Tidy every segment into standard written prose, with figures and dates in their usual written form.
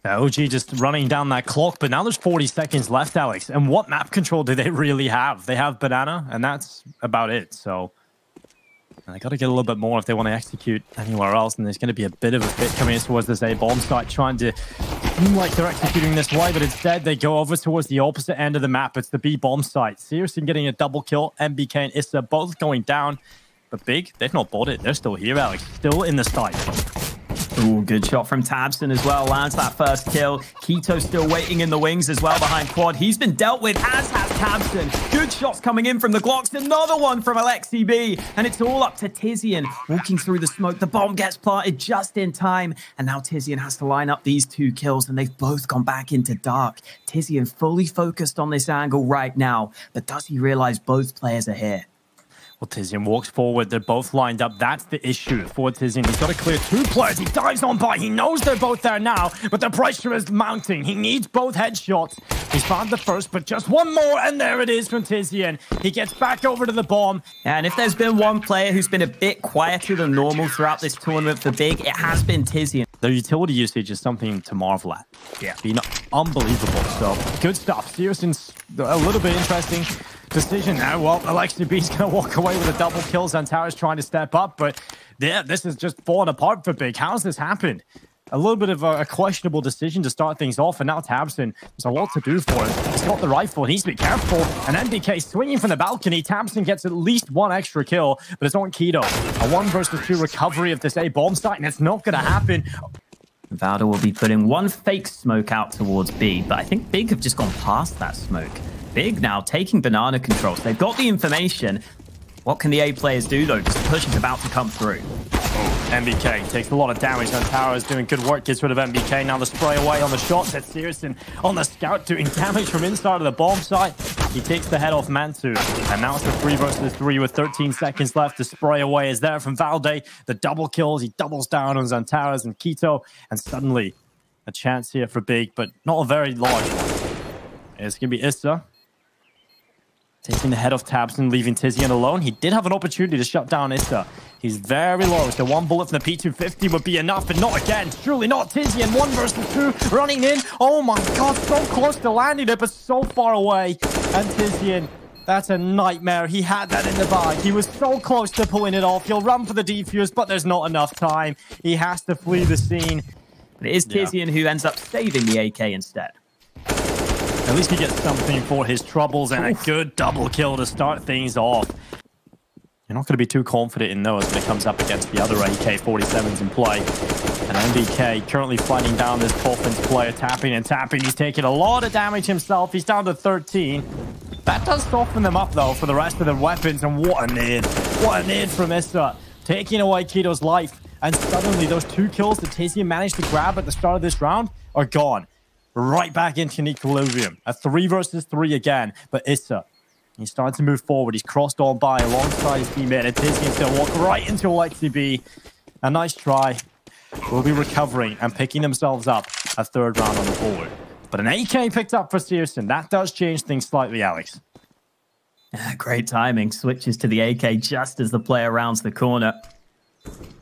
OG just running down that clock, but now there's 40 seconds left, Alex. And what map control do they really have? They have Banana, and that's about it. So they got to get a little bit more if they want to execute anywhere else. And there's going to be a bit of a fit coming in towards this A bomb site, trying to seem like they're executing this way, but instead they go over towards the opposite end of the map. It's the B bomb site. Seriously getting a double kill. MBK and Issa both going down. But Big, they've not bought it. They're still here, Alex. Still in the site. Ooh, good shot from Tabson as well. Lands that first kill. Keto still waiting in the wings as well behind Quad. He's been dealt with, as has Tabson. Good shots coming in from the Glocks. Another one from Alexi B. And it's all up to Tizian walking through the smoke. The bomb gets planted just in time. And now Tizian has to line up these 2 kills. And they've both gone back into dark. Tizian fully focused on this angle right now. But does he realize both players are here? Well, Tizian walks forward. They're both lined up. That's the issue for Tizian. He's got to clear 2 players. He dives on by. He knows they're both there now, but the pressure is mounting. He needs both headshots. He's found the first, but just one more, and there it is from Tizian. He gets back over to the bomb. And if there's been one player who's been a bit quieter than normal throughout this tournament for Big, it has been Tizian. Their utility usage is something to marvel at. Yeah, been unbelievable. So, good stuff. Searson's a little bit interesting decision now. Well, Alexi B's going to walk away with a double kill. Xantares trying to step up, but yeah, this is just falling apart for Big. How's this happened? A little bit of a questionable decision to start things off, and now Tabson, there's a lot to do for him. He's got the rifle, he needs to be careful, and MBK swinging from the balcony. Tabson gets at least 1 extra kill, but it's on Keto. A 1 versus 2 recovery of this A bomb site, and it's not going to happen. Valda will be putting 1 fake smoke out towards B, but I think Big have just gone past that smoke. Big now taking banana controls. They've got the information. What can the A players do, though? Just push is about to come through. MBK takes a lot of damage. Xantares doing good work, gets rid of MBK. Now the spray away on the shot. That's Searson on the scout doing damage from inside of the bomb site. He takes the head off Mantu. And now it's a 3 versus 3 with 13 seconds left. The spray away is there from Valde. The double kills. He doubles down on Xantares and Keto. And suddenly a chance here for Big, but not a very large one. It's going to be Issa taking the head off Tabson, leaving Tizian alone. He did have an opportunity to shut down Issa. He's very low, so 1 bullet from the P250 would be enough, but not again. Surely not. Tizian, 1 versus 2, running in. Oh my god, so close to landing it, but so far away. And Tizian, that's a nightmare. He had that in the bag. He was so close to pulling it off. He'll run for the defuse, but there's not enough time. He has to flee the scene. But it is Tizian who ends up saving the AK instead. At least he gets something for his troubles, and a good double kill to start things off. You're not going to be too confident in those when it comes up against the other AK-47s in play. And MBK currently fighting down this Coffins player, tapping and tapping. He's taking a lot of damage himself. He's down to 13. That does soften them up, though, for the rest of the weapons. And what a nade. What a nade from Issa. Taking away Keto's life. And suddenly, those 2 kills that Tizian managed to grab at the start of this round are gone. Right back into equilibrium. A 3 versus 3 again. But Issa, he's starting to move forward. He's crossed on by alongside his teammate. And Tizian's going to walk right into Alexi B. A nice try. Will be recovering and picking themselves up a 3rd round on the board. But an AK picked up for Searson. That does change things slightly, Alex. Great timing. Switches to the AK just as the player rounds the corner.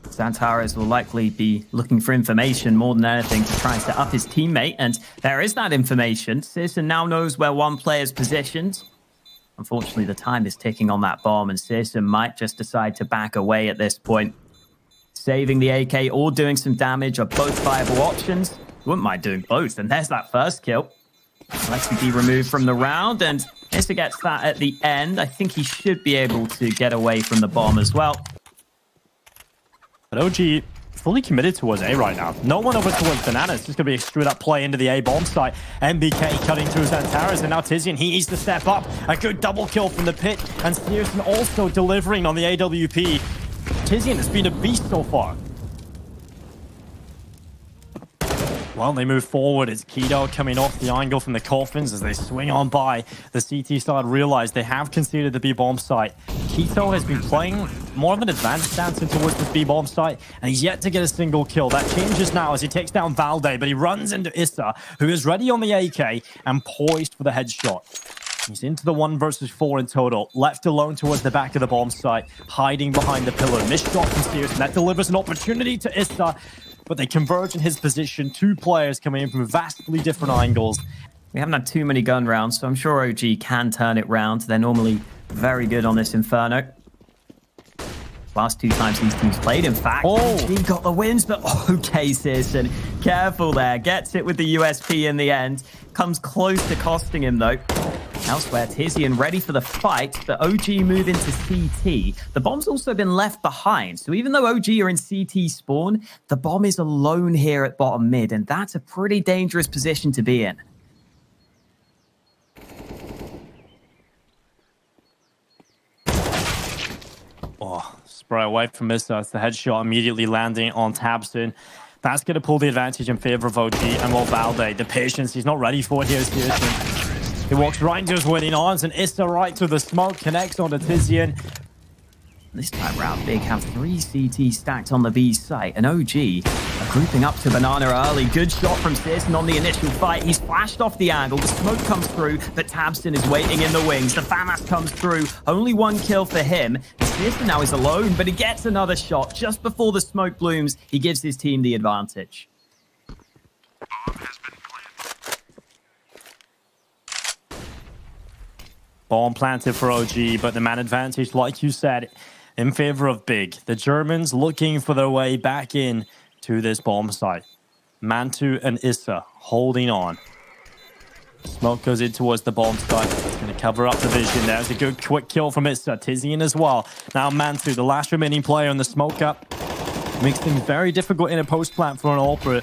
Xantares will likely be looking for information more than anything to try and set up his teammate. And there is that information. Searson now knows where 1 player is positioned. Unfortunately, the time is ticking on that bomb, and Searson might just decide to back away at this point. Saving the AK or doing some damage are both viable options. Wouldn't mind doing both. And there's that first kill. Alexi B removed from the round, and Issa gets that at the end. I think he should be able to get away from the bomb as well. But OG fully committed towards A right now. No one over towards Banana. It's just going to be a straight-up play into the A bomb site. MBK cutting through Xantares, and now Tizian, he needs to step up. A good double kill from the pit, and Searson also delivering on the AWP. Tizian has been a beast so far. Well, they move forward. It's Keto coming off the angle from the Coffins as they swing on by. The CT side realize they have conceded the B-bomb site. Keto has been playing more of an advanced stance towards the B-bomb site, and he's yet to get a single kill. That changes now as he takes down Valde, but he runs into Issa, who is ready on the AK and poised for the headshot. He's into the 1 versus 4 in total. Left alone towards the back of the bomb site, hiding behind the pillar. Missed shot from Searson. That delivers an opportunity to Issa. but they converge in his position. Two players coming in from vastly different angles. We haven't had too many gun rounds, so I'm sure OG can turn it round. They're normally very good on this Inferno. Last 2 times these teams played, in fact, OG got the wins, but okay, Searson, careful there. Gets it with the USP in the end. Comes close to costing him, though. Elsewhere, Tizian ready for the fight, but OG move into CT. The bomb's also been left behind, so even though OG are in CT spawn, the bomb is alone here at bottom mid, and that's a pretty dangerous position to be in. Oh, spray away from Mr. It's the headshot immediately landing on Tabson. That's going to pull the advantage in favor of OG. And Valde, the patience, he's not ready for it here, seriously. He walks right into his winning arms, and Issa right through the smoke, connects onto Tizian. This time round, Big have 3 CT stacked on the B site, and OG are grouping up to Banana early. Good shot from Searson on the initial fight. He's flashed off the angle. The smoke comes through, but Tabson is waiting in the wings. The FAMAS comes through. Only 1 kill for him. Searson now is alone, but he gets another shot. Just before the smoke blooms, he gives his team the advantage. Bomb planted for OG, but the man advantage, like you said, in favor of Big. The Germans looking for their way back in to this bomb site. Mantu and Issa holding on. Smoke goes in towards the bomb site. It's going to cover up the vision. There's a good quick kill from Issa. Tizian as well. Now Mantu, the last remaining player on the smoke up. Makes things very difficult in a post plant for an AWP.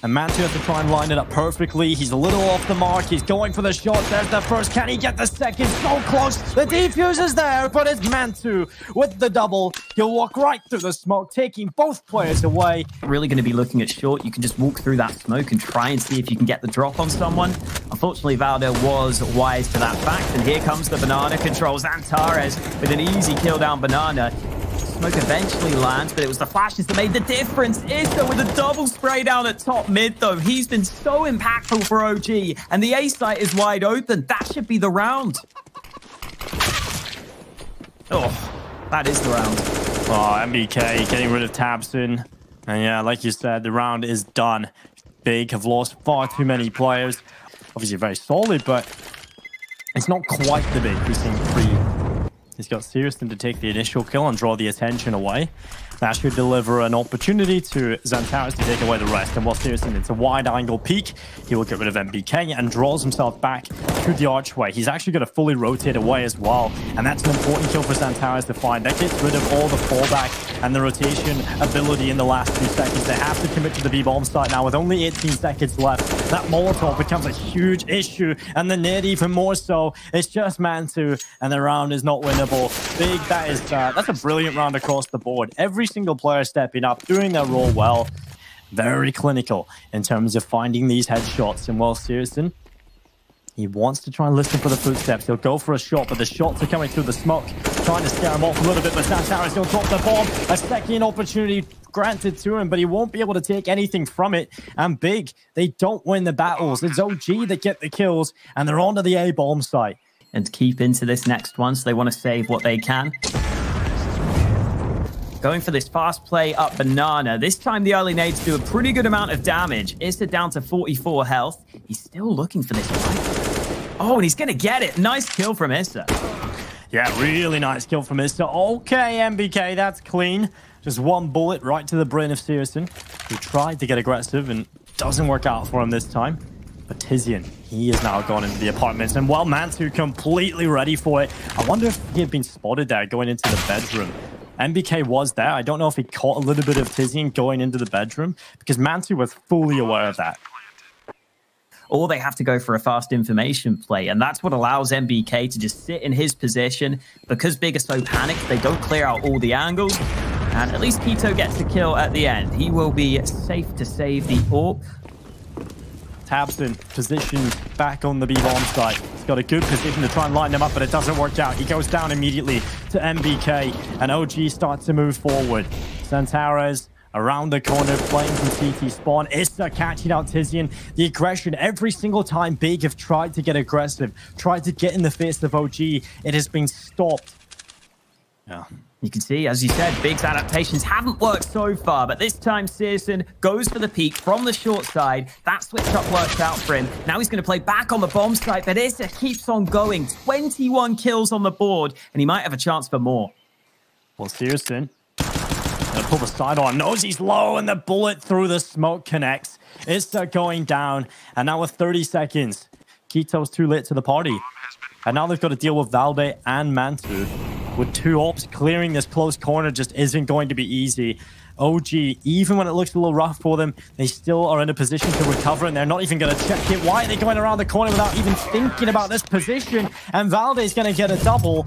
And Mantu has to try and line it up perfectly. He's a little off the mark. He's going for the shot. There's the first. Can he get the second? So close. The defuse is there, but it's Mantu with the double. He'll walk right through the smoke, taking both players away. Really going to be looking at short. You can just walk through that smoke and try and see if you can get the drop on someone. Unfortunately, Valde was wise to that fact. And here comes the Banana control. Xantares with an easy kill down Banana. Smoke eventually lands, but it was the flashes that made the difference. Issa with a double spray down at top mid, though. He's been so impactful for OG, and the A site is wide open. That should be the round. Oh, that is the round. Oh, MBK getting rid of Tabson. And yeah, like you said, the round is done. Big have lost far too many players. Obviously very solid, but it's not quite the Big we've seen pre. He's got Searson to take the initial kill and draw the attention away. That should deliver an opportunity to Xantares to take away the rest. And while Searson, it's a wide-angle peek, he will get rid of MBK and draws himself back to the archway. He's actually going to fully rotate away as well. And that's an important kill for Xantares to find. That gets rid of all the fallback and the rotation ability in the last 2 seconds. They have to commit to the B-bomb site now with only 18 seconds left. That Molotov becomes a huge issue, and the nade even more so. It's just Mantu, and the round is not winnable. Big, that's a brilliant round across the board. Every single player stepping up, doing their role well. Very clinical in terms of finding these headshots. And while Searson, he wants to try and listen for the footsteps. He'll go for a shot, but the shots are coming through the smoke, trying to scare him off a little bit. But Xantares, he'll drop the bomb. A second opportunity granted to him, but he won't be able to take anything from it. And Big, they don't win the battles. It's OG that get the kills, and they're onto the A bomb site. And keep into this next one, so they want to save what they can. Going for this fast play up Banana. This time the early nades do a pretty good amount of damage. Issa down to 44 health. He's still looking for this fight. Oh, and he's going to get it. Nice kill from Issa. Yeah, really nice kill from Issa. Okay, MBK, that's clean. Just 1 bullet right to the brain of Searson, who tried to get aggressive and doesn't work out for him this time. But Tizian, he has now gone into the apartments, and while Mantu completely ready for it, I wonder if he had been spotted there going into the bedroom. MBK was there. I don't know if he caught a little bit of Tizian going into the bedroom, because Mantu was fully aware of that. Or they have to go for a fast information play, and that's what allows MBK to just sit in his position. Because Big are so panicked, they don't clear out all the angles, and at least Keto gets a kill at the end. He will be safe to save the AWP. Tabson positioned back on the B-bomb site. He's got a good position to try and line them up, but it doesn't work out. He goes down immediately to MBK, and OG starts to move forward. Xantares around the corner, playing from CT spawn. Issa catching out Tizian. The aggression, every single time Big have tried to get aggressive, tried to get in the face of OG, it has been stopped. Yeah. You can see, as you said, Big's adaptations haven't worked so far, but this time Searson goes for the peak from the short side. That switch-up worked out for him. Now he's going to play back on the bomb site, but Issa keeps on going. 21 kills on the board, and he might have a chance for more. Well, Searson gonna pull the sidearm, knows he's low, and the bullet through the smoke connects. Issa going down, and now with 30 seconds, Quito's too late to the party. And now they've got to deal with Valde and Mantu. With 2 ops, clearing this close corner just isn't going to be easy. OG, even when it looks a little rough for them, they still are in a position to recover, and they're not even going to check it. Why are they going around the corner without even thinking about this position? And Valde's going to get a double.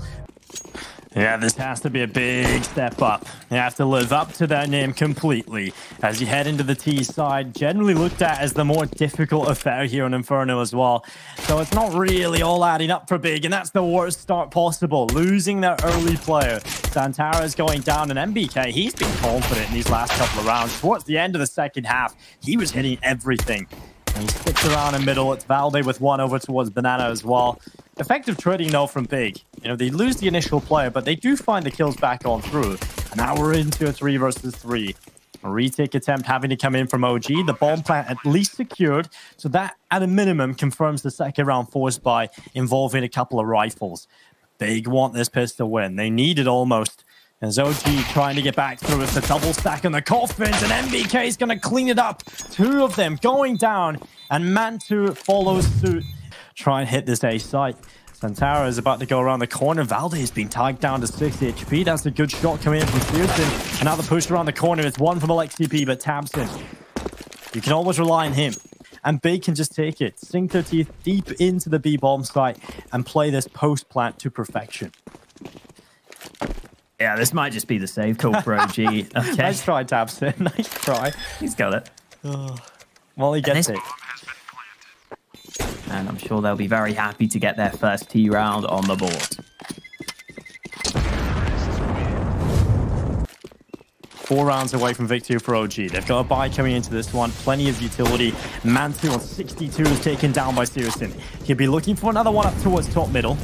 Yeah, this has to be a big step up. You have to live up to that name completely. As you head into the T side, generally looked at as the more difficult affair here on Inferno as well. So it's not really all adding up for Big, and that's the worst start possible. Losing their early player. Xantares going down, and MBK, he's been confident in these last couple of rounds. Towards the end of the second half, he was hitting everything. And he sticks around in middle. It's Valde with 1 over towards Banana as well. Effective trading, though, from Big. You know, they lose the initial player, but they do find the kills back on through. And now we're into a 3 versus 3. A retake attempt having to come in from OG. The bomb plant at least secured. So that, at a minimum, confirms the second round force buy involving a couple of rifles. Big want this pistol win. They need it almost. As OG trying to get back through with the double stack on the coffins, and MBK is going to clean it up. 2 of them going down, and Mantu follows suit. Try and hit this A site. Xantares is about to go around the corner. Valde has been tagged down to 6 HP. That's a good shot coming in from Searson. And now the push around the corner. It's 1 from LXCP, but Tabson, you can always rely on him. And Big can just take it, sink their teeth deep into the B bomb site, and play this post plant to perfection. Yeah, this might just be the save call for OG. Okay. Nice try, Tabson. Nice try. He's got it. Well, he gets it. And I'm sure they'll be very happy to get their first T round on the board. 4 rounds away from victory for OG. They've got a buy coming into this one. Plenty of utility. Mantu on 62 is taken down by Searson. He'll be looking for another one up towards top middle.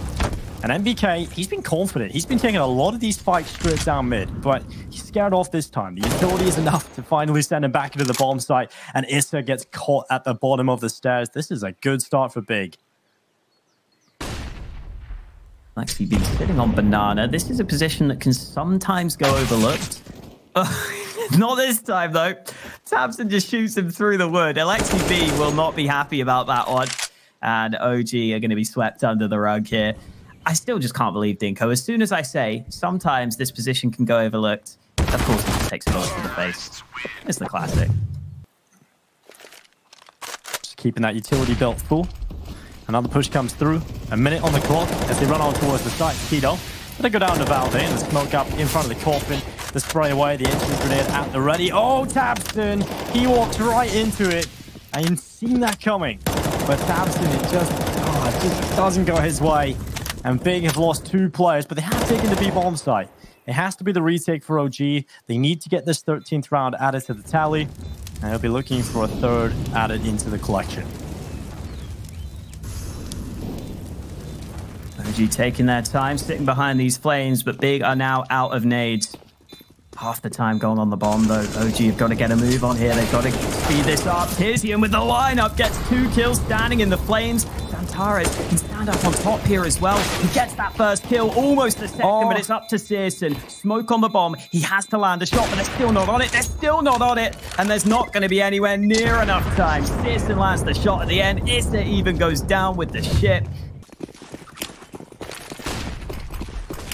And MBK, he's been confident. He's been taking a lot of these fights straight down mid, but he's scared off this time. The utility is enough to finally send him back into the bomb site, and Issa gets caught at the bottom of the stairs. This is a good start for Big. Actually, be sitting on Banana. This is a position that can sometimes go overlooked. Not this time, though. Tabson just shoots him through the wood. LXCB will not be happy about that one. And OG are going to be swept under the rug here. I still just can't believe Dinko. As soon as I say, sometimes this position can go overlooked, of course he just takes a bullet to the face. It's the classic. Just keeping that utility belt full. Another push comes through. A minute on the clock as they run on towards the site. Keto. Gonna go down to Valde and the smoke up in front of the coffin. The spray away, the entry grenade at the ready. Oh, Tabson! He walked right into it. I didn't see that coming. But Tabson, it just doesn't go his way. And Big have lost 2 players, but they have taken the B bomb site. It has to be the retake for OG. They need to get this 13th round added to the tally. And they'll be looking for a 3rd added into the collection. OG taking their time, sitting behind these flames, but Big are now out of nades. Half the time going on the bomb, though. OG have got to get a move on here. They've got to speed this up. Tizian with the lineup gets 2 kills standing in the flames. Xantares can stand up on top here as well. He gets that first kill, almost the second, but it's up to Searson. Smoke on the bomb. He has to land a shot, but they're still not on it. They're still not on it. And there's not going to be anywhere near enough time. Searson lands the shot at the end. Issa even goes down with the ship.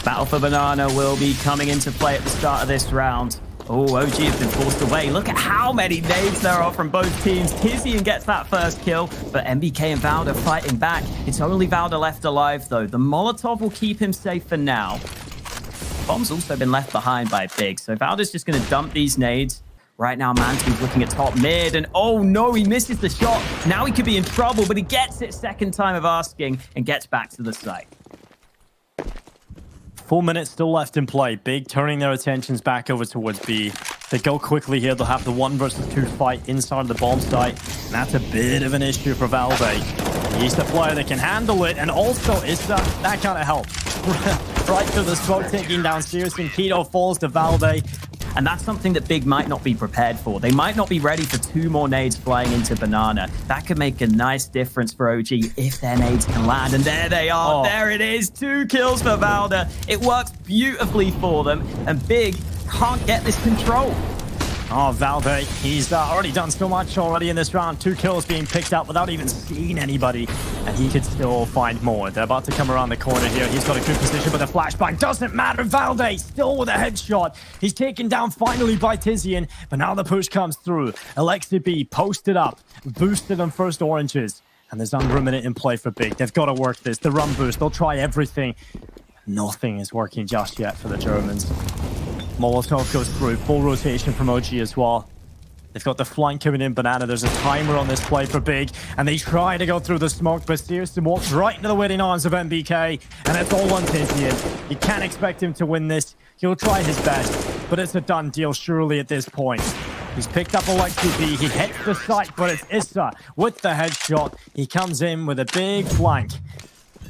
Battle for Banana will be coming into play at the start of this round. Oh, OG has been forced away. Look at how many nades there are from both teams. Tizian gets that first kill, but MBK and Valde are fighting back. It's only Valde left alive, though. The Molotov will keep him safe for now. Bomb's also been left behind by Big, so Valde's just going to dump these nades. Right now, Mantu's looking at top mid, and oh no, he misses the shot. Now he could be in trouble, but he gets it second time of asking and gets back to the site. 4 minutes still left in play. Big turning their attentions back over towards B. If they go quickly here, they'll have the 1 versus 2 fight inside the bomb site. And that's a bit of an issue for Valde. He's the player that can handle it, and also Issa, that kind of helps. right through the smoke, taking down Sirius, and Keto falls to Valde. And that's something that Big might not be prepared for. They might not be ready for 2 more nades flying into Banana. That could make a nice difference for OG if their nades can land. And there they are. There it is. 2 kills for Valde. It works beautifully for them. And Big can't get this control. Oh, Valde, he's already done so much already in this round. 2 kills being picked up without even seeing anybody. And he could still find more. They're about to come around the corner here. He's got a good position, but the flashbang doesn't matter. Valde still with a headshot. He's taken down finally by Tizian, but now the push comes through. Alexi B posted up, boosted on first oranges. And there's under a minute in play for Big. They've got to work this. The run boost, they'll try everything. Nothing is working just yet for the Germans. Molotov goes through, full rotation from OG as well. They've got the flank coming in Banana. There's a timer on this play for Big, and they try to go through the smoke, but Searson walks right into the waiting arms of MBK, and it's all on Tizian. You can't expect him to win this. He'll try his best, but it's a done deal surely at this point. He's picked up Alexi B. He hits the site, but it's Issa with the headshot. He comes in with a big flank.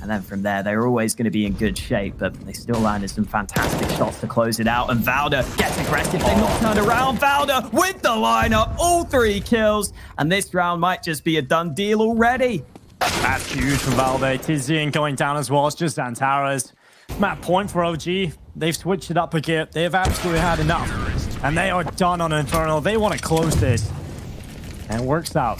And then from there, they're always going to be in good shape, but they still landed some fantastic shots to close it out. And Valde gets aggressive. They're not turned around. Valde with the lineup, all 3 kills. And this round might just be a done deal already. That's huge from Valde. Tizian going down as well. It's just Xantares. Map point for OG. They've switched it up again. They've absolutely had enough. And they are done on Infernal. They want to close this. And it works out.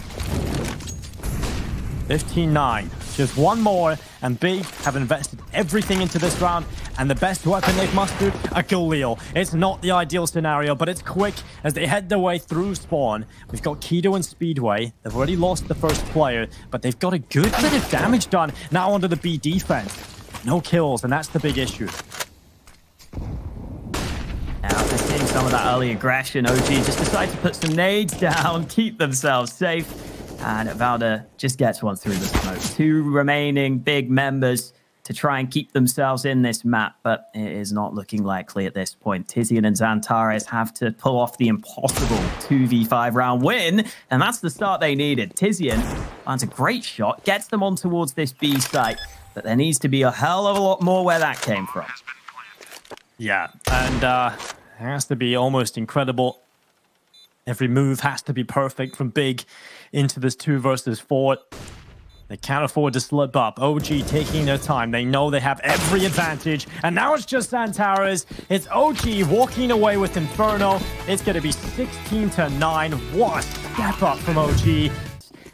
15-9. Just 1 more, and Big have invested everything into this round, and the best weapon they've mustered, a Galil. It's not the ideal scenario, but it's quick as they head their way through spawn. We've got Keto and Speedway. They've already lost the first player, but they've got a good bit of damage done now onto the B defense. No kills, and that's the big issue. Now, after seeing some of that early aggression, OG just decide to put some nades down, keep themselves safe. And Valde just gets one through the smoke. 2 remaining Big members to try and keep themselves in this map, but it is not looking likely at this point. Tizian and Xantares have to pull off the impossible 2v5 round win, and that's the start they needed. Tizian lands a great shot, gets them on towards this B site, but there needs to be a hell of a lot more where that came from. Yeah, and it has to be almost incredible. Every move has to be perfect from Big into this 2 versus 4. They can't afford to slip up. OG taking their time. They know they have every advantage. And now it's just Xantares. It's OG walking away with Inferno. It's going to be 16-9. What a step up from OG.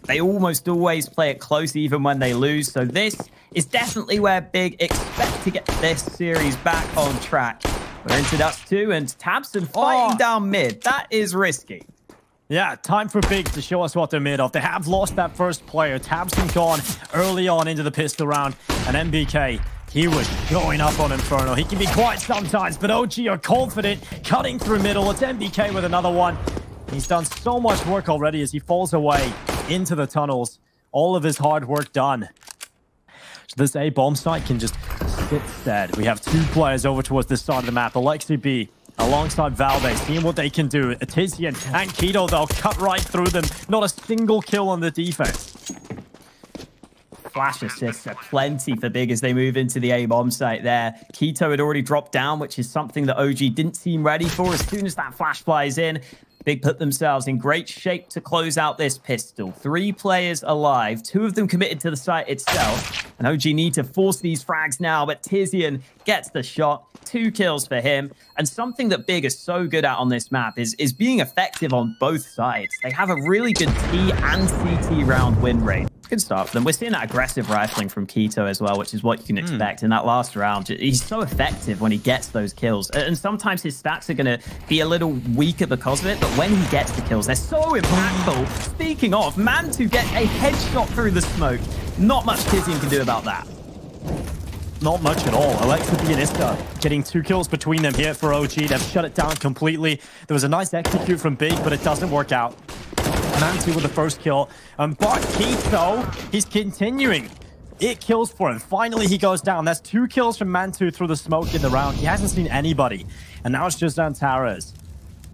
They almost always play it close even when they lose. So this is definitely where Big expect to get this series back on track. We're into Dust 2 and Tabson fighting down mid. That is risky. Yeah, time for Big to show us what they're made of. They have lost that first player. Tabson gone early on into the pistol round. And MBK, he was showing up on Inferno. He can be quiet sometimes, but OG are confident, cutting through middle. It's MBK with another one. He's done so much work already as he falls away into the tunnels. All of his hard work done. So this A bomb site can just sit stead. We have 2 players over towards this side of the map. Alexi B alongside Valde, seeing what they can do. Tizian and Keto, they'll cut right through them. Not a single kill on the defense. Flash assists are plenty for Big as they move into the A bomb site there. Keto had already dropped down, which is something that OG didn't seem ready for. As soon as that flash flies in, Big put themselves in great shape to close out this pistol. 3 players alive, 2 of them committed to the site itself. And OG need to force these frags now, but Tizian gets the shot. 2 kills for him. And something that Big is so good at on this map is being effective on both sides. They have a really good T and CT round win rate. Good start for them. We're seeing that aggressive rifling from Keto as well, which is what you can expect in that last round. He's so effective when he gets those kills. And sometimes his stats are going to be a little weaker because of it, but when he gets the kills, they're so impactful. Speaking of, Mantu gets a headshot through the smoke. Not much Tizian can do about that. Not much at all. Alexa B and Ista getting 2 kills between them here for OG. They've shut it down completely. There was a nice execute from Big, but it doesn't work out. Mantu with the first kill. But Keith, though, he's continuing. 8 kills for him. Finally, he goes down. That's 2 kills from Mantu through the smoke in the round. He hasn't seen anybody. And now it's just Xantares.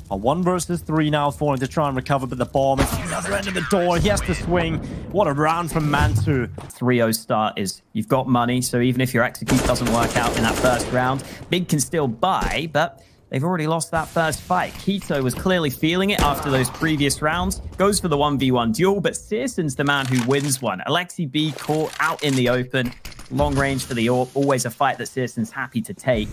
A 1 versus 3 now for him to try and recover, but the bomb is the other end of the door. He has to swing. What a round from Mantu. 3-0 start is you've got money, so even if your execute doesn't work out in that first round, Big can still buy, but they've already lost that first fight. Keto was clearly feeling it after those previous rounds. Goes for the 1v1 duel, but Searson's the man who wins one. Alexi B caught out in the open. Long range for the AWP. Always a fight that Searson's happy to take.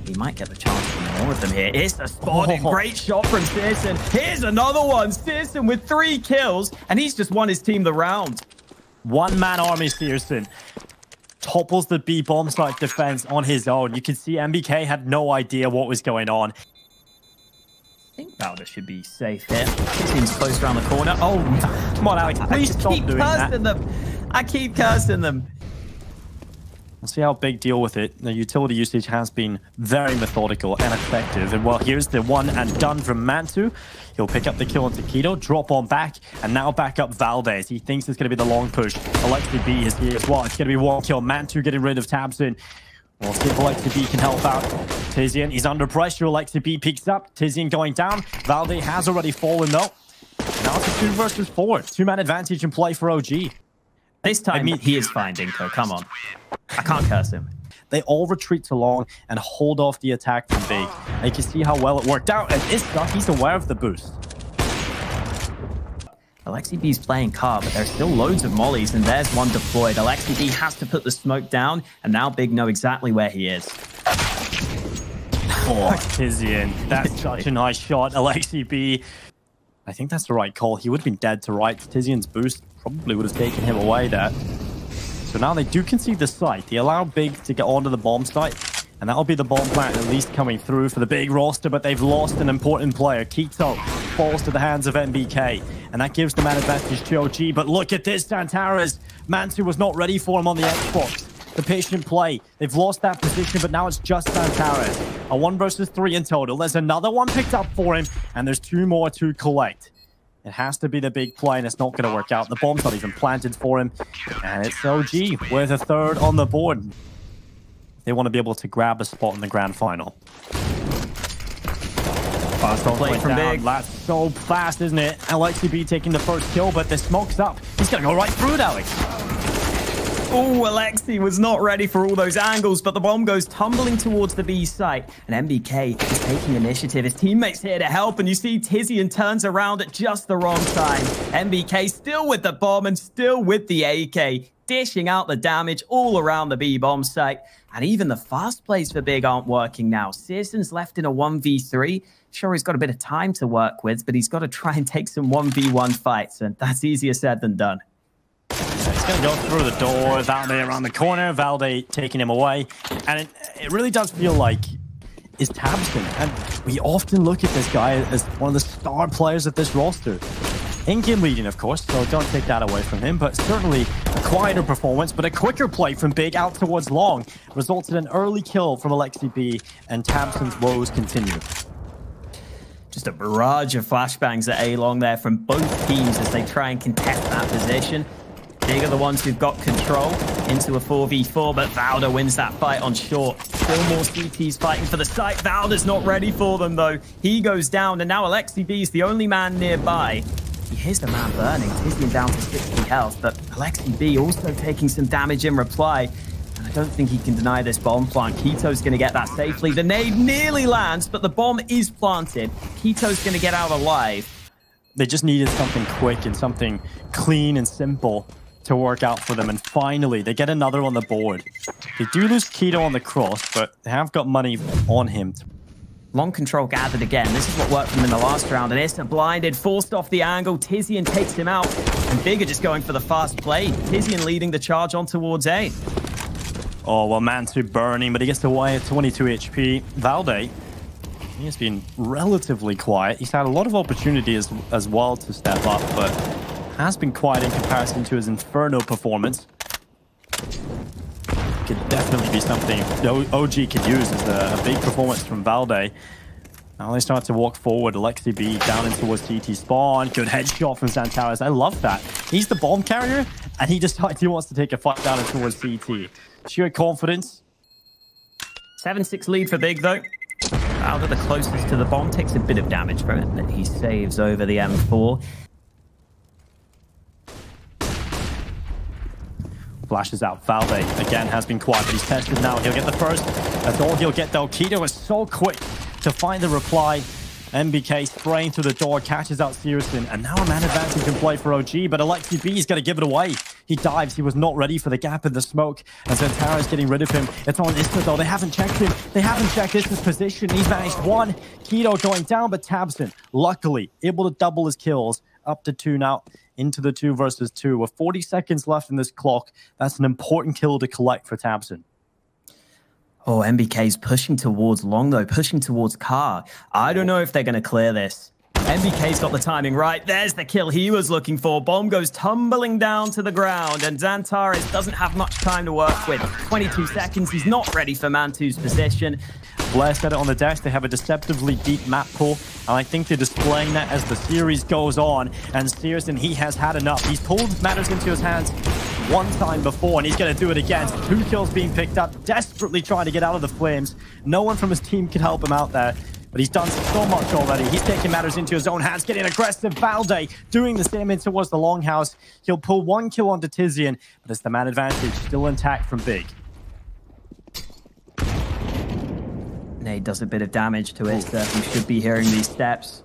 He might get the chance for more of them here. Here's the spot. Great shot from Searson. Here's another one. Searson with 3 kills, and he's just won his team the round. One-man army Searson topples the B bomb site defense on his own. You can see MBK had no idea what was going on. I think Bowder should be safe here. He seems close around the corner. Oh, come on, Alex. Please stop doing that. I keep cursing them. We'll see how Big deal with it. The utility usage has been very methodical and effective. And well, here's the one and done from Mantu. He'll pick up the kill on Taquito, drop on back, and now back up Valdez. He thinks it's going to be the long push. Alexi B is here as well. It's going to be 1 kill. Mantu getting rid of Tabson. We'll see if Alexi B can help out. Tizian, he's under pressure. Alexi B peeks up. Tizian going down. Valdez has already fallen though. Now it's a 2 versus 4. 2-man advantage in play for OG. This time, he is fine, Dinko. Come on. I can't curse him. They all retreat to long and hold off the attack from Big. And you can see how well it worked out. And Istok, he's aware of the boost. Alexi B's playing car, but there's still loads of mollies, and there's one deployed. Alexi B has to put the smoke down, and now Big know exactly where he is. Oh, Tizian. That's such a nice shot. Alexi B, I think that's the right call. He would have been dead to right. Tizian's boost probably would have taken him away there. So now they do concede the site. They allow Big to get onto the bomb site, and that'll be the bomb plant at least coming through for the Big roster, but they've lost an important player. Keto falls to the hands of MBK, and that gives the man advantage to OG. But look at this, Xantares. Mantu was not ready for him on the Xbox. The patient play. They've lost that position, but now it's just Xantares. A 1 versus 3 in total. There's another one picked up for him, and there's 2 more to collect. It has to be the big play, and it's not going to work out. The bomb's not even planted for him. And it's OG with a 3rd on the board. They want to be able to grab a spot in the grand final. Fast play from Big. That's so fast, isn't it? Alexi B taking the first kill, but the smoke's up. He's going to go right through it, Alex. Oh, Alexi was not ready for all those angles, but the bomb goes tumbling towards the B site. And MBK is taking initiative. His teammate's here to help, and you see Tizian turns around at just the wrong time. MBK still with the bomb and still with the AK, dishing out the damage all around the B bomb site. And even the fast plays for Big aren't working now. Searson's left in a 1v3. Sure, he's got a bit of time to work with, but he's got to try and take some 1v1 fights, and that's easier said than done. He's going to go through the door, Valde around the corner, Valde taking him away. And it really does feel like it's Tabson. And we often look at this guy as one of the star players of this roster. In-game leading, of course, so don't take that away from him. But certainly a quieter performance, but a quicker play from Big out towards long resulted in an early kill from Alexi B, and Tabson's woes continue. Just a barrage of flashbangs at A-Long there from both teams as they try and contest that position. Big are the ones who've got control into a 4v4, but Valda wins that fight on short. Still more CTs fighting for the site. Valda's not ready for them, though. He goes down, and now Alexi B is the only man nearby. He hears the man burning. Tizian down to 60 health, but Alexi B also taking some damage in reply. And I don't think he can deny this bomb plant. Keto's going to get that safely. The nade nearly lands, but the bomb is planted. Keto's going to get out alive. They just needed something quick and something clean and simple to work out for them, and finally they get another on the board. They do lose Keto on the cross, but they have got money on him. Long control gathered again. This is what worked for him in the last round, and Issa blinded, forced off the angle. Tizian takes him out, and Big are just going for the fast play. Tizian leading the charge on towards A. Oh, well, Mantu burning, but he gets away at 22 HP. Valde, he has been relatively quiet. He's had a lot of opportunity as well to step up, but has been quiet in comparison to his Inferno performance. Could definitely be something OG could use as a big performance from Valde. Now they start to walk forward. Alexi B down in towards CT spawn. Good headshot from Xantares. I love that. He's the bomb carrier, and he decides he wants to take a fight down in towards CT. Sheer confidence. 7-6 lead for Big, though. Finalde, the closest to the bomb, takes a bit of damage from it, but he saves over the M4. Flashes out. Finalde again has been quiet, but he's tested now. He'll get the first. That's all he'll get though. Keto is so quick to find the reply. MBK spraying through the door, catches out Searson, and now a man advantage in play for OG, but Alexi B is going to give it away. He dives. He was not ready for the gap in the smoke, and Xantares getting rid of him. It's on Isma though. They haven't checked him. They haven't checked Isma's position. He's managed one. Keto going down, but tabseN, luckily, able to double his kills. Up to 2 now, into the 2 versus 2. With 40 seconds left in this clock, that's an important kill to collect for tabseN. Oh, MBK's pushing towards long, though, pushing towards Car. I don't know if they're going to clear this. MBK's got the timing right. There's the kill he was looking for. Bomb goes tumbling down to the ground, and Xantares doesn't have much time to work with. 22 seconds. He's not ready for Mantu's position. Blair said it on the desk. They have a deceptively deep map pool, and I think they're displaying that as the series goes on. And Searson, he has had enough. He's pulled matters into his hands one time before, and he's going to do it again. 2 kills being picked up, desperately trying to get out of the flames. No one from his team can help him out there, but he's done so much already. He's taking matters into his own hands, getting aggressive. Finalde doing the same in towards the longhouse. He'll pull 1 kill onto Tizian, but it's the man advantage still intact from Big. Nade does a bit of damage to it. He should be hearing these steps.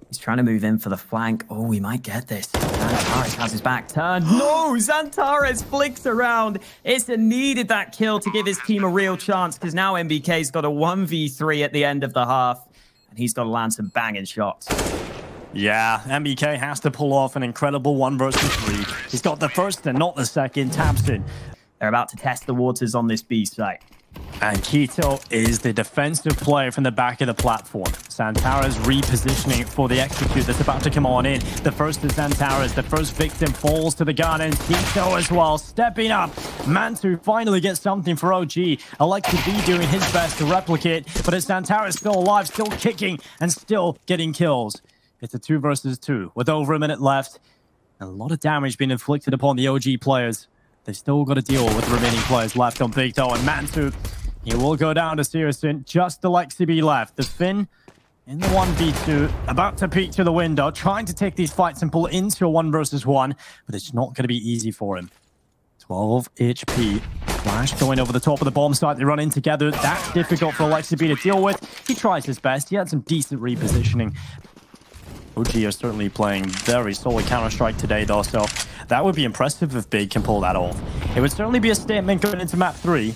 He's trying to move in for the flank. Oh, we might get this. Xantares has his back turned. No, Xantares flicks around. Issa needed that kill to give his team a real chance, because now MBK's got a 1v3 at the end of the half, and he's got to land some banging shots. Yeah, MBK has to pull off an incredible 1 versus 3. He's got the first and not the second. tabseN. They're about to test the waters on this B site. And Keto is the defensive player from the back of the platform. Xantares repositioning for the execute that's about to come on in. The first is Xantares. The first victim falls to the gun, and Keto as well, stepping up. Mantu finally gets something for OG. Alexi B doing his best to replicate, but it's Xantares still alive, still kicking, and still getting kills. It's a 2 versus 2 with over a minute left. A lot of damage being inflicted upon the OG players. They've still got to deal with the remaining players left on Big Toe, and Mantu, he will go down to Searson. Just Alexi B left. The Finn in the 1v2, about to peek to the window, trying to take these fights and pull it into a 1 versus 1, but it's not going to be easy for him. 12 HP. Flash going over the top of the bomb site. They run in together. That's difficult for Alexi B to deal with. He tries his best. He had some decent repositioning. OG are certainly playing very solid Counter-Strike today, though, so that would be impressive if Big can pull that off. It would certainly be a statement going into map 3.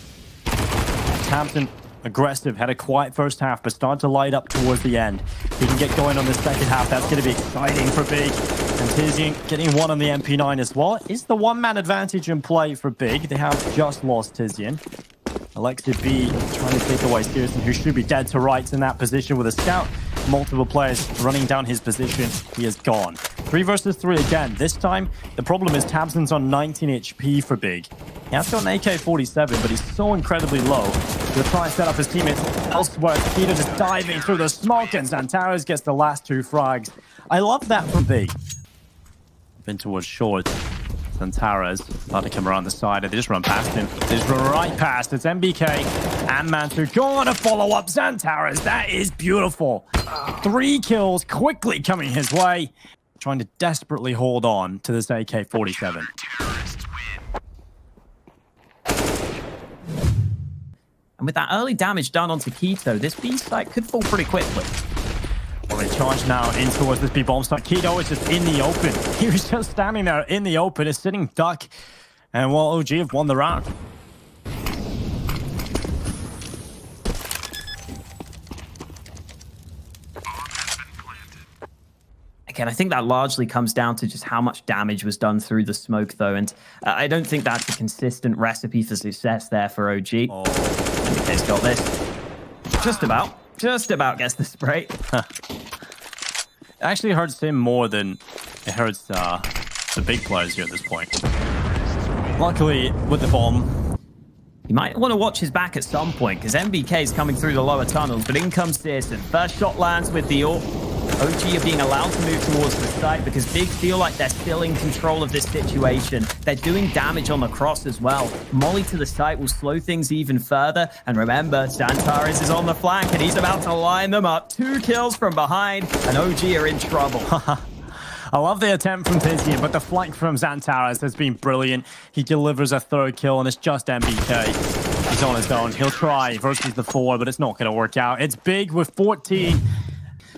tabseN, aggressive, had a quiet first half, but started to light up towards the end. He can get going on the second half. That's going to be exciting for Big. And Tizian getting 1 on the MP9 as well. Is the 1-man advantage in play for Big? They have just lost Tizian. Alexi B trying to take away Searson, who should be dead to rights in that position with a scout. Multiple players running down his position. He is gone. 3 versus 3 again. This time, the problem is tabseN's on 19 HP for Big. He has got an AK-47, but he's so incredibly low. He'll try and set up his teammates elsewhere. Keto just diving through the smoke, and Xantares gets the last 2 frags. I love that from Big. Been towards short. Xantares about to come around the side, and they just run past him. They just run right past. It's MBK and Mantu going to follow up Xantares. That is beautiful. 3 kills quickly coming his way. Trying to desperately hold on to this AK-47. And with that early damage done onto Keto, this B site could fall pretty quickly. Well, they charge now in towards this B bomb site. Keto is just in the open. He was just standing there in the open, a sitting duck. And well, OG have won the round. Again, I think that largely comes down to just how much damage was done through the smoke, though. And I don't think that's a consistent recipe for success there for OG. Oh. MBK's got this. Just about gets the spray. It actually hurts him more than it hurts the big players here at this point. Luckily, with the bomb, you might want to watch his back at some point, because MBK is coming through the lower tunnels, but in comes Searson. First shot lands with the AWP. OG are being allowed to move towards the site because Big feel like they're still in control of this situation. They're doing damage on the cross as well. Molly to the site will slow things even further. And remember, Xantares is on the flank and he's about to line them up. 2 kills from behind, and OG are in trouble. I love the attempt from Tizian, but the flank from Xantares has been brilliant. He delivers a 3rd kill, and it's just MBK. He's on his own. He'll try versus the 4, but it's not going to work out. It's Big with 14.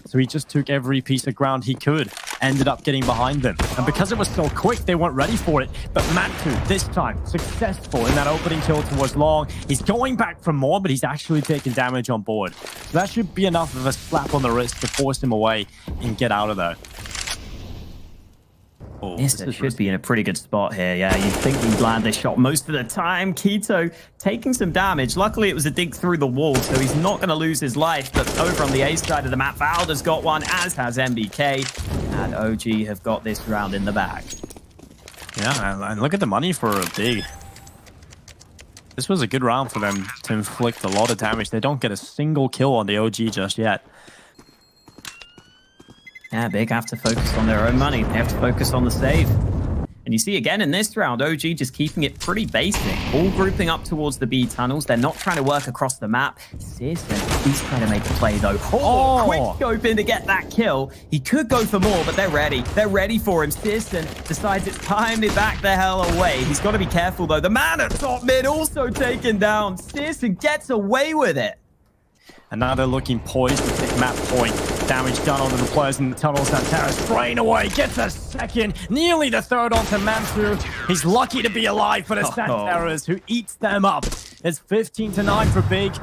So he just took every piece of ground he could. Ended up getting behind them. And because it was so quick, they weren't ready for it. But Mantu, this time, successful in that opening kill towards Long. He's going back for more, but he's actually taking damage on board. So that should be enough of a slap on the wrist to force him away and get out of there. Oh, this should be in a pretty good spot here. Yeah, you'd think he'd land this shot most of the time. Keto taking some damage. Luckily, it was a dig through the wall, so he's not going to lose his life. But over on the A side of the map, Valda's got one, as has MBK. And OG have got this round in the bag. Yeah, and look at the money for a Big. This was a good round for them to inflict a lot of damage. They don't get a single kill on the OG just yet. Yeah, Big have to focus on their own money. They have to focus on the save. And you see again in this round, OG just keeping it pretty basic. All grouping up towards the B tunnels. They're not trying to work across the map. Searson, he's trying to make a play though. Oh, quick scope in to get that kill. He could go for more, but they're ready. They're ready for him. Searson decides it's time to back the hell away. He's got to be careful though. The man at top mid also taken down. Searson gets away with it. And now they're looking poised to take map point. Damage done onto the players in the tunnels. Xantares spraying away. Gets a 2nd. Nearly the 3rd onto Mansu. He's lucky to be alive, but it's Xantares who eats them up. It's 15-9 for Big.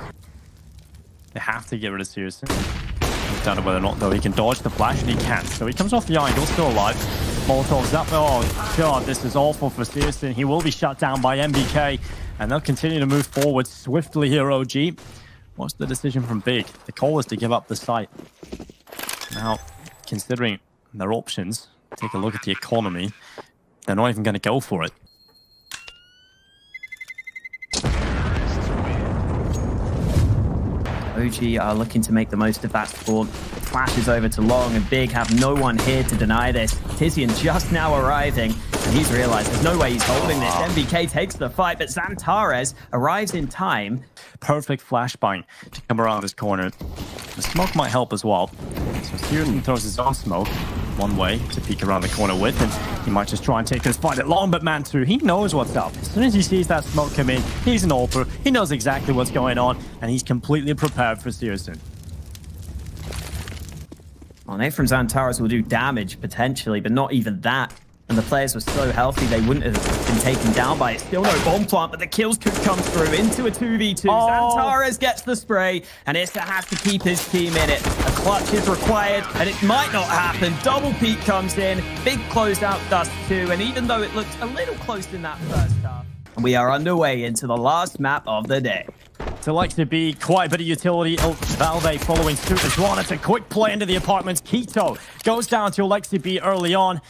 They have to get rid of Searson. I don't know whether or not, though, he can dodge the flash, and he can. So he comes off the angle, still alive. Molotov's up. Oh, God, this is awful for Searson. He will be shut down by MBK, and they'll continue to move forward swiftly here, OG. What's the decision from Big? The call is to give up the site. Now, considering their options, take a look at the economy. They're not even going to go for it. OG are looking to make the most of that spawn. Flashes over to Long, and Big have no one here to deny this. Tizian just now arriving, and he's realized there's no way he's holding this. MBK takes the fight, but Xantares arrives in time. Perfect flashbang to come around this corner. The smoke might help as well. So Searson throws his own smoke one way to peek around the corner with, and he might just try and take this fight at Long, but Mansu, he knows what's up. As soon as he sees that smoke come in, he's an AWPer. He knows exactly what's going on, and he's completely prepared for Searson. Well, Nate from Xantares will do damage, potentially, but not even that. And the players were so healthy, they wouldn't have been taken down by it. Still no bomb plant, but the kills could come through into a 2v2. Xantares gets the spray, and Issa has to keep his team in it. A clutch is required, and it might not happen. Double peak comes in. Big closeout does too, and even though it looked a little close in that first half, we are underway into the last map of the day. So like to be quite a bit of utility. Valde following suit as well. It's a quick play into the apartments. Keto goes down to Alexi B early on.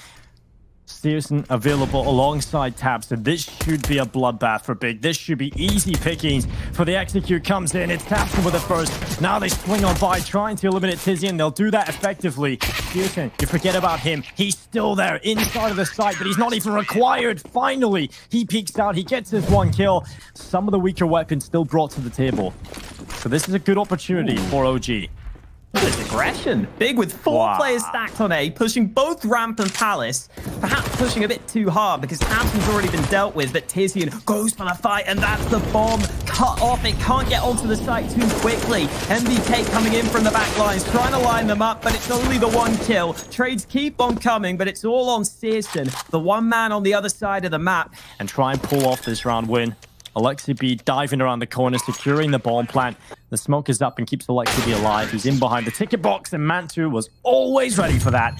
Searson available alongside Tabs, so this should be a bloodbath for Big. This should be easy pickings for the execute. Comes in, it's Tabson with the first. Now they swing on by, trying to eliminate Tizian. They'll do that effectively. Searson, you forget about him. He's still there inside of the site, but he's not even required. Finally, he peeks out. He gets his 1 kill. Some of the weaker weapons still brought to the table. So this is a good opportunity for OG. This aggression. Big with 4 players stacked on A, pushing both Ramp and Palace. Perhaps pushing a bit too hard because Hampton's already been dealt with, but Tizian goes for the fight, and that's the bomb. Cut off. It can't get onto the site too quickly. MBK coming in from the back lines, trying to line them up, but it's only the 1 kill. Trades keep on coming, but it's all on Searson, the 1 man on the other side of the map. And try and pull off this round win. Alexi B diving around the corner, securing the bomb plant. The smoke is up and keeps Alexi B alive. He's in behind the ticket box, and Mantu was always ready for that.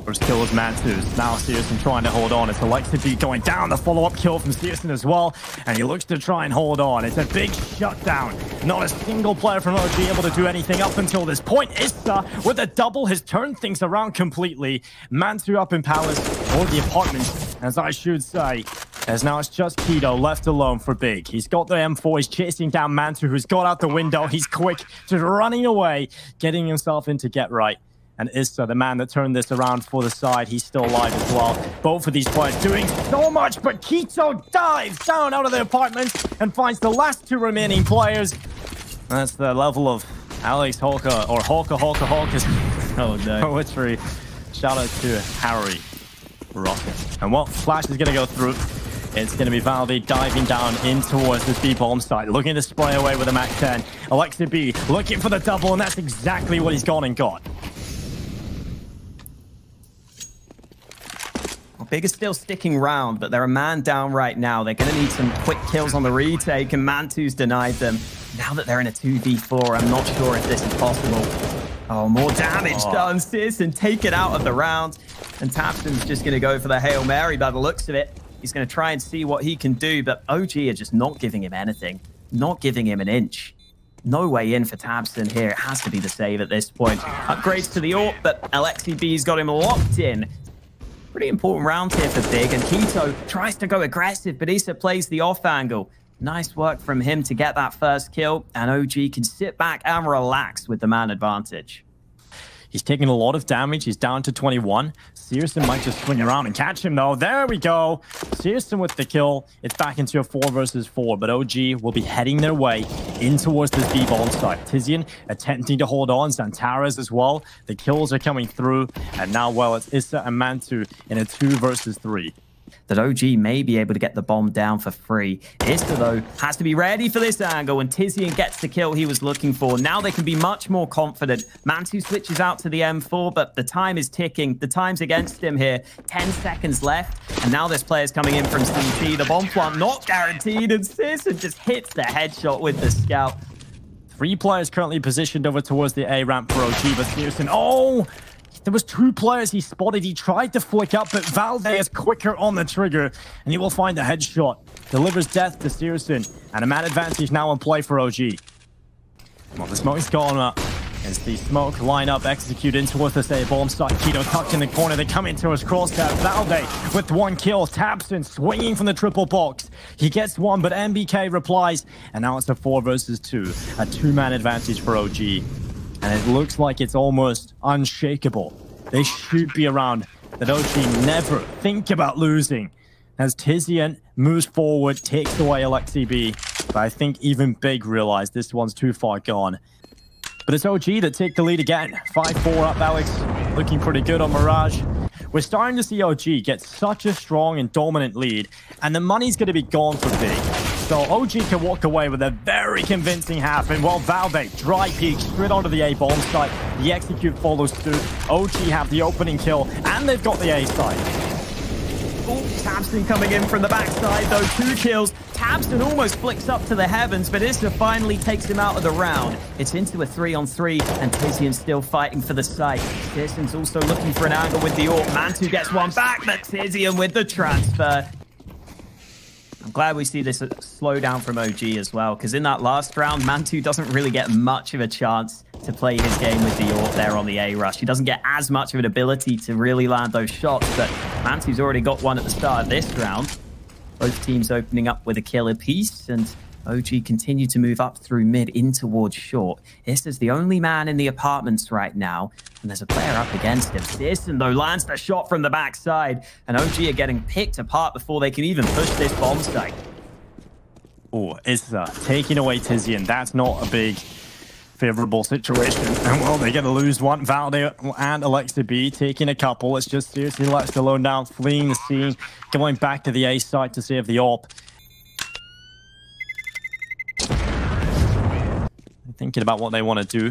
First kill was Mantu's. Now Searson trying to hold on. It's Alexi B going down. The follow-up kill from Searson as well. And he looks to try and hold on. It's a big shutdown. Not a single player from OG able to do anything up until this point. Issa, with a double, has turned things around completely. Mantu up in Palace, or the apartments, as I should say. As now it's just Keto left alone for Big. He's got the M4. He's chasing down Mantu, who's got out the window. He's quick, just running away, getting himself into get right. And Issa, the man that turned this around for the side, he's still alive as well. Both of these players doing so much, but Keto dives down out of the apartment and finds the last two remaining players. That's the level of Alex Hawker, or Hawker's Oh no. poetry. Shout out to Harry Rocket. And what Flash is going to go through. It's going to be Valde diving down in towards this B-bomb site, looking to spray away with a MAC-10. Alexi B looking for the double, and that's exactly what he's gone and got. Well, Big is still sticking round, but they're a man down right now. They're going to need some quick kills on the retake, and Mantu's denied them. Now that they're in a 2v4, I'm not sure if this is possible. Oh, more damage done. Searson take it out of the round, and Tapson's just going to go for the Hail Mary by the looks of it. He's going to try and see what he can do, but OG are just not giving him anything. Not giving him an inch. No way in for Tabson here. It has to be the save at this point. Upgrades to the AWP, but Alexi B's got him locked in. Pretty important round here for Big, and Keto tries to go aggressive, but Issa plays the off angle. Nice work from him to get that first kill, and OG can sit back and relax with the man advantage. He's taking a lot of damage. He's down to 21. Searson might just swing around and catch him, though. There we go. Searson with the kill. It's back into a 4 versus 4, but OG will be heading their way in towards this B-bomb site. Tizian attempting to hold on. Xantares as well. The kills are coming through, and now, well, it's Issa and Mantu in a 2 versus 3. That OG may be able to get the bomb down for free. Issa, though, has to be ready for this angle, and Tizian gets the kill he was looking for. Now they can be much more confident. Mantu switches out to the M4, but the time is ticking. The time's against him here. 10 seconds left, and now this player's coming in from CT. The bomb plant not guaranteed, and Searson just hits the headshot with the scout. 3 players currently positioned over towards the A ramp for OG, but Searson, oh! There was 2 players he spotted. He tried to flick up, but Valde is quicker on the trigger, and he will find the headshot. Delivers death to Searson, and a man advantage now in play for OG. Well, the smoke's gone up. As the smoke lineup execute in towards the A bomb site. Keto tucked in the corner. They come into his crosshair. Valde with 1 kill. Tabson swinging from the triple box. He gets 1, but MBK replies, and now it's a 4 versus 2. A 2-man advantage for OG. And it looks like it's almost unshakable. They should be around. That OG never think about losing. As Tizian moves forward, takes away Alexi B. But I think even Big realized this one's too far gone. But it's OG that take the lead again. 5-4 up, Alex. Looking pretty good on Mirage. We're starting to see OG get such a strong and dominant lead. And the money's going to be gone for Big. So OG can walk away with a very convincing half. And while Valde dry peek straight onto the A-bomb site, the execute follows suit. OG have the opening kill, and they've got the A site. Oh, Tabson coming in from the backside, though. 2 kills. Tabson almost flicks up to the heavens, but Issa finally takes him out of the round. It's into a 3-on-3, and Tizian's still fighting for the site. Searson's also looking for an angle with the AWP. Mantu gets 1 back, but Tizian with the transfer. I'm glad we see this slow down from OG as well, because in that last round, Mantu doesn't really get much of a chance to play his game with the AWP there on the A rush. He doesn't get as much of an ability to really land those shots, but Mantu's already got 1 at the start of this round. Both teams opening up with a kill apiece, and OG continue to move up through mid in towards short. Issa's the only man in the apartments right now, and there's a player up against him. Searson, though, lands the shot from the backside, and OG are getting picked apart before they can even push this bomb site. Oh, Issa taking away Tizian. That's not a big favorable situation. And well, they're going to lose 1. Valde and Alexi B taking a couple. It's just seriously left alone now, fleeing the scene, going back to the A site to save the AWP. Thinking about what they want to do.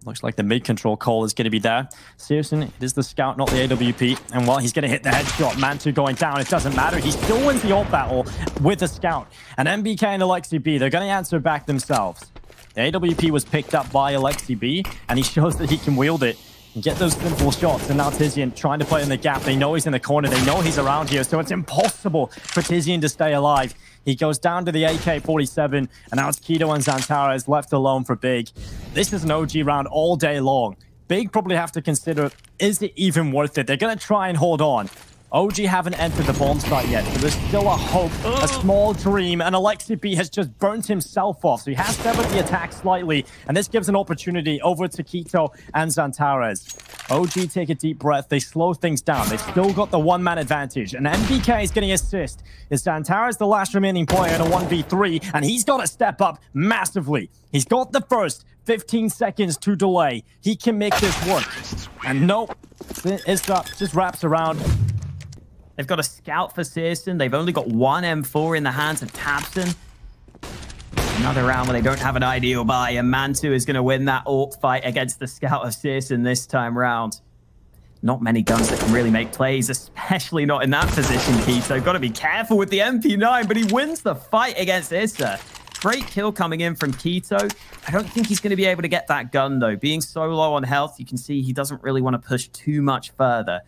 Looks like the mid-control call is going to be there. Searson, it is the scout, not the AWP. And well, he's going to hit the headshot. Mantu going down. It doesn't matter. He still wins the AWP battle with the scout. And MBK and Alexi B, they're going to answer back themselves. The AWP was picked up by Alexi B, and he shows that he can wield it and get those simple shots. And now Tizian trying to play in the gap. They know he's in the corner. They know he's around here, so it's impossible for Tizian to stay alive. He goes down to the AK-47, and now it's Keto and Xantares left alone for Big. This is an OG round all day long. Big probably have to consider, is it even worth it? They're going to try and hold on. OG haven't entered the bomb site yet, so there's still a hope, a small dream, and Alexi B has just burnt himself off, so he has severed the attack slightly, and this gives an opportunity over to Quito and Xantares. OG take a deep breath, they slow things down, they've still got the one-man advantage, and MBK is getting assist. Is Xantares the last remaining player in a 1v3, and he's got to step up massively. He's got the first 15 seconds to delay. He can make this work. And nope, it's just wraps around. They've got a scout for Searson. They've only got one M4 in the hands of Tabson. Another round where they don't have an ideal buy, and Mantu is going to win that AWP fight against the scout of Searson this time round. Not many guns that can really make plays, especially not in that position, Keto. Got to be careful with the MP9, but he wins the fight against Issa. Great kill coming in from Quito. I don't think he's going to be able to get that gun, though. Being so low on health, you can see he doesn't really want to push too much further.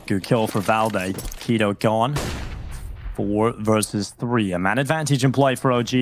Good kill for Valde. Quito gone. 4 versus 3. A man advantage in play for OG.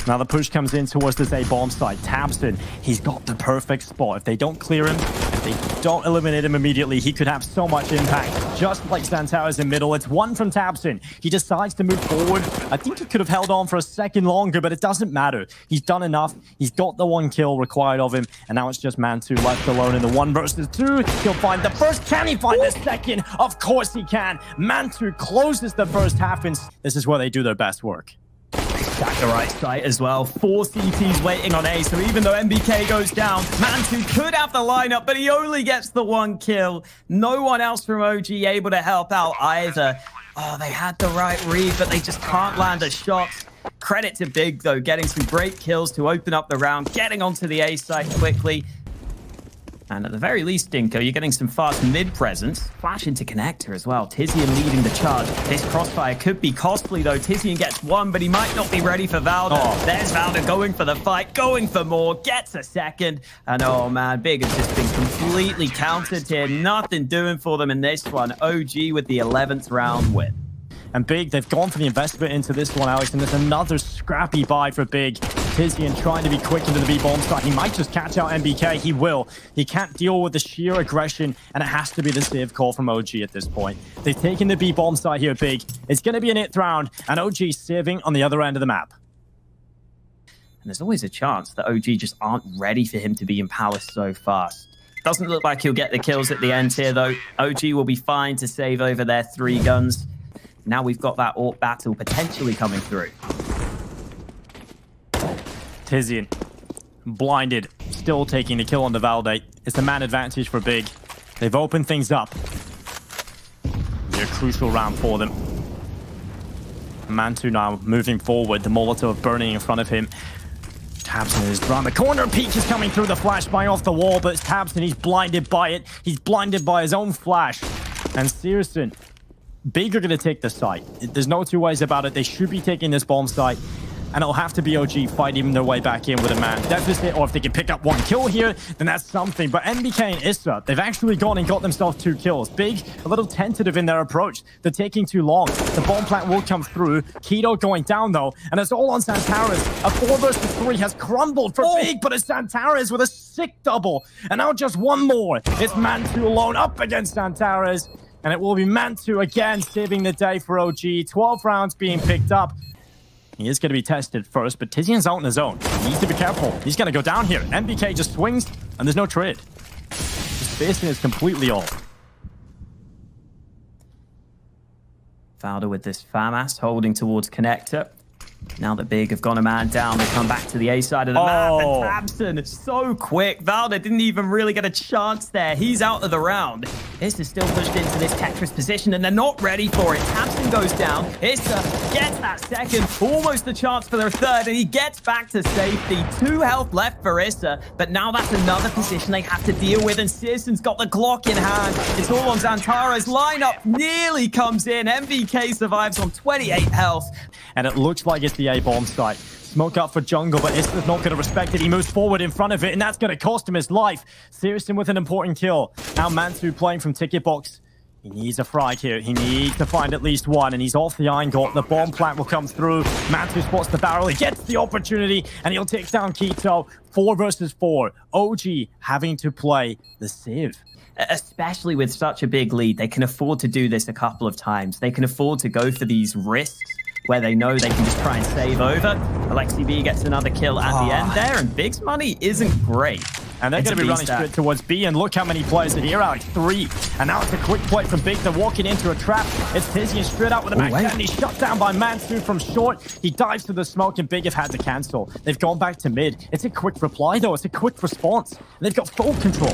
Now the push comes in towards this A bomb site. Tabson, he's got the perfect spot. If they don't clear him, if they don't eliminate him immediately, he could have so much impact. Just like Xantares in middle. It's one from Tabson. He decides to move forward. I think he could have held on for a second longer, but it doesn't matter. He's done enough. He's got the 1 kill required of him, and now it's just Mantu left alone in the 1 versus 2. He'll find the first. Can he find the second? Of course he can. Mantu closes the first half, and this is where they do their best work. Back the right side as well. 4 CTs waiting on A, so even though MBK goes down, Mantu could have the lineup, but he only gets the 1 kill. No one else from OG able to help out either. Oh, they had the right read, but they just can't land a shot. Credit to Big, though, getting some great kills to open up the round, getting onto the A site quickly. And at the very least, Dinko, you're getting some fast mid presence. Flash into connector as well. Tizian leading the charge. This crossfire could be costly, though. Tizian gets 1, but he might not be ready for Valde. Oh. There's Valde going for the fight, going for more, gets a second. And oh man, Big has just been completely countered here. Nothing doing for them in this one. OG with the 11th round win. And Big, they've gone for the investment into this one, Alex, and there's another scrappy buy for Big. Tizian trying to be quick into the B-bomb site. He might just catch out MBK. He will. He can't deal with the sheer aggression, and it has to be the save call from OG at this point. They've taken the B-bomb site here, Big. It's going to be an 8th round, and OG saving on the other end of the map. And there's always a chance that OG just aren't ready for him to be in Palace so fast. Doesn't look like he'll get the kills at the end here, though. OG will be fine to save over their 3 guns. Now we've got that AWP battle potentially coming through. Tizian, blinded, still taking the kill on the Valde. It's a man advantage for Big. They've opened things up. They're a crucial round for them. Mantu now moving forward, the Molotov burning in front of him. Tabson is around the corner. Peak is coming through the flashbang off the wall, but it's Tabson. He's blinded by it. He's blinded by his own flash. And Searson, Big are going to take the site. There's no 2 ways about it. They should be taking this bomb site. And it'll have to be OG fighting their way back in with a man deficit. Or if they can pick up 1 kill here, then that's something. But MBK and Issa, they've actually gone and got themselves 2 kills. Big, a little tentative in their approach. They're taking too long. The bomb plant will come through. Quito going down, though. And it's all on Xantares. A 4 versus 3 has crumbled for Big, but it's Xantares with a sick double. And now just 1 more. It's Mantu alone up against Xantares. And it will be Mantu again saving the day for OG. 12 rounds being picked up. He is going to be tested first, but Tizian's out on his own. He needs to be careful. He's going to go down here. MBK just swings, and there's no trade. His spacing is completely off. Valde with this FAMAS holding towards connector. Now that Big have gone a man down, they come back to the A side of the map, and Tabson, so quick. Valde didn't even really get a chance there. He's out of the round. Issa still pushed into this Tetris position, and they're not ready for it. Tabson goes down. Issa gets that second, almost the chance for their 3rd, and he gets back to safety. 2 health left for Issa, but now that's another position they have to deal with, and Searson's got the Glock in hand. It's all on Xantares. Lineup nearly comes in. MBK survives on 28 health. And it looks like it's the A-bomb site. Smoke up for jungle, but Issa's not going to respect it. He moves forward in front of it, and that's going to cost him his life. Searson with an important kill. Now Mantu playing from ticket box. He needs a frag here. He needs to find at least 1, and he's off the iron got. The bomb plant will come through. Mantu spots the barrel. He gets the opportunity, and he'll take down Quito. 4 versus 4. OG having to play the sieve. especially with such a big lead. They can afford to do this a couple of times. They can afford to go for these risks where they know they can just try and save over. Alexi B gets another kill at the end there, and Big's money isn't great. And they're going to be running straight towards B, and look how many players are here, Alex. 3. And now it's a quick play from Big. They're walking into a trap. It's Tizian straight out with a back and he's shut down by Mansu from short. He dives to the smoke, and Big have had to cancel. They've gone back to mid. It's a quick reply, though. It's a quick response. And they've got full control.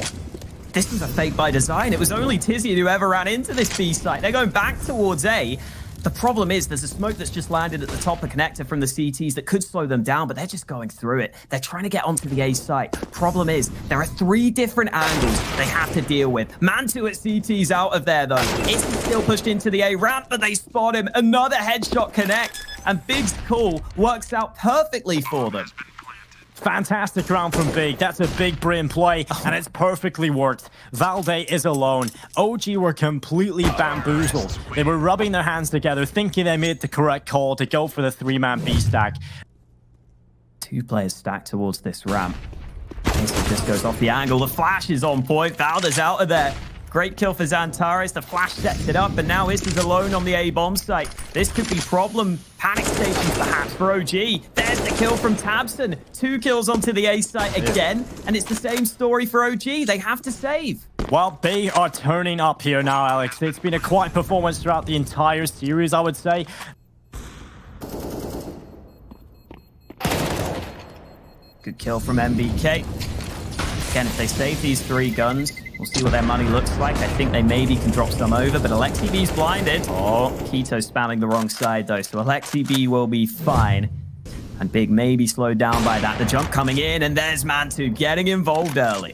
This was a fake by design. It was only Tizian who ever ran into this B site. They're going back towards A. The problem is there's a smoke that's just landed at the top of connector from the CTs that could slow them down, but they're just going through it. They're trying to get onto the A site. Problem is there are 3 different angles they have to deal with. Mantu at CT's out of there, though. Is still pushed into the A ramp, but they spot him. Another headshot connect, and Big's call works out perfectly for them. Fantastic round from Big. That's a big brain play, and it's perfectly worked. Valde is alone. OG were completely bamboozled. They were rubbing their hands together, thinking they made the correct call to go for the 3-man B stack. 2 players stacked towards this ramp. It just goes off the angle. The flash is on point. Valde's out of there. Great kill for Xantares. The flash sets it up, and now Is alone on the A bomb site. This could be problem. Panic stations perhaps for OG. There's the kill from Tabson. 2 kills onto the A site again, and it's the same story for OG. They have to save. Well, they are turning up here now, Alex. It's been a quiet performance throughout the entire series, I would say. Good kill from MBK. Again, if they save these 3 guns, we'll see what their money looks like. I think they maybe can drop some over, but Alexi B's blinded. Oh, Keto spamming the wrong side, though, so Alexi B will be fine. And Big may be slowed down by that. The jump coming in, and there's Mantu getting involved early.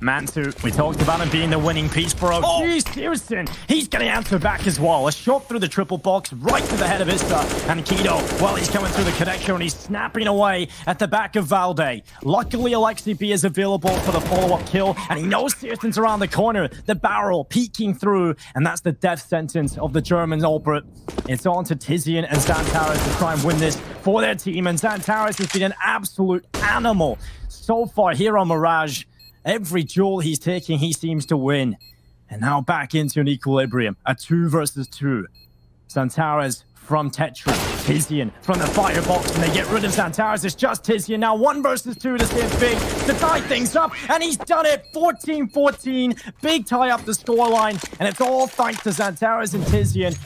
Mantu, we talked about him being the winning piece for OG. Searson, he's getting answer back as well. A shot through the triple box, right to the head of Ista. And Keto, well, he's coming through the connection, and he's snapping away at the back of Valde. Luckily, Alexi B is available for the follow-up kill, and he knows Searson's around the corner. The barrel peeking through, and that's the death sentence of the German Albert. It's on to Tizian and Xantares to try and win this for their team, and Xantares has been an absolute animal so far here on Mirage. Every duel he's taking, he seems to win. And now back into an equilibrium. A 2 versus 2. Xantares from Tetris. Tizian from the firebox, and they get rid of Xantares. It's just Tizian now. 1 versus 2 to save Big to tie things up. And he's done it. 14-14. Big tie up the scoreline. And it's all thanks to Xantares and Tizian.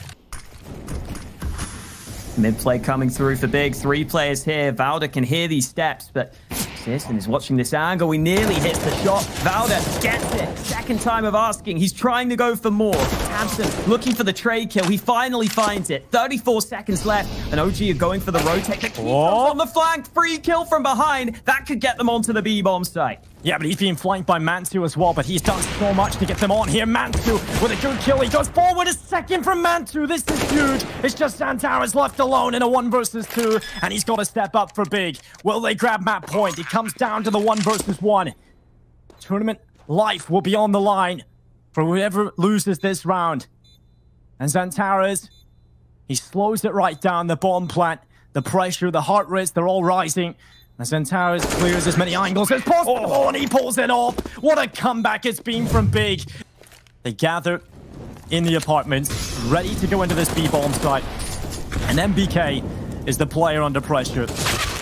Mid-play coming through for Big. 3 players here. Valde can hear these steps, but Searson is watching this angle. He nearly hits the shot. Valde gets it. Second time of asking. He's trying to go for more. Tabson looking for the trade kill. He finally finds it. 34 seconds left, and OG are going for the rotate. The key on the flank. Free kill from behind. That could get them onto the B-bomb site. Yeah, but he's being flanked by Mantu as well, but he's done so much to get them on here. Mantu with a good kill. He goes forward. A second from Mantu. This is huge. It's just Xantares left alone in a 1 versus 2, and he's got to step up for Big. Will they grab map point? It comes down to the 1 versus 1. Tournament life will be on the line for whoever loses this round. And Xantares, he slows it right down. The bomb plant, the pressure, the heart rates, they're all rising. As Xantares clears as many angles as possible, and he pulls it off. What a comeback it's been from Big. They gather in the apartments, ready to go into this B-bomb site. And MBK is the player under pressure.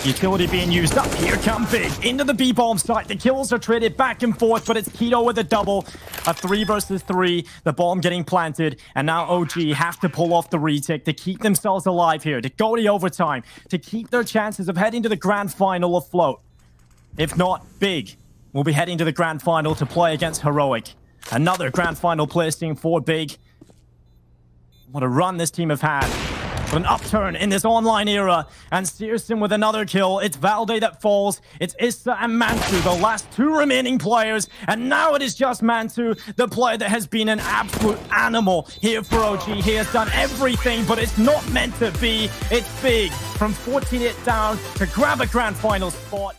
Utility being used up. Here come Big into the B-bomb site. The kills are traded back and forth, but it's Keto with a double. A 3 versus 3. The bomb getting planted. And now OG have to pull off the retake to keep themselves alive here, to go to overtime, to keep their chances of heading to the grand final afloat. If not, Big will be heading to the grand final to play against Heroic. Another grand final placing for Big. What a run this team have had. But an upturn in this online era, and Searson with another kill. It's Valde that falls. It's Issa and Mantu, the last 2 remaining players. And now it is just Mantu, the player that has been an absolute animal here for OG. He has done everything, but it's not meant to be. It's Big from 14 it down to grab a grand final spot.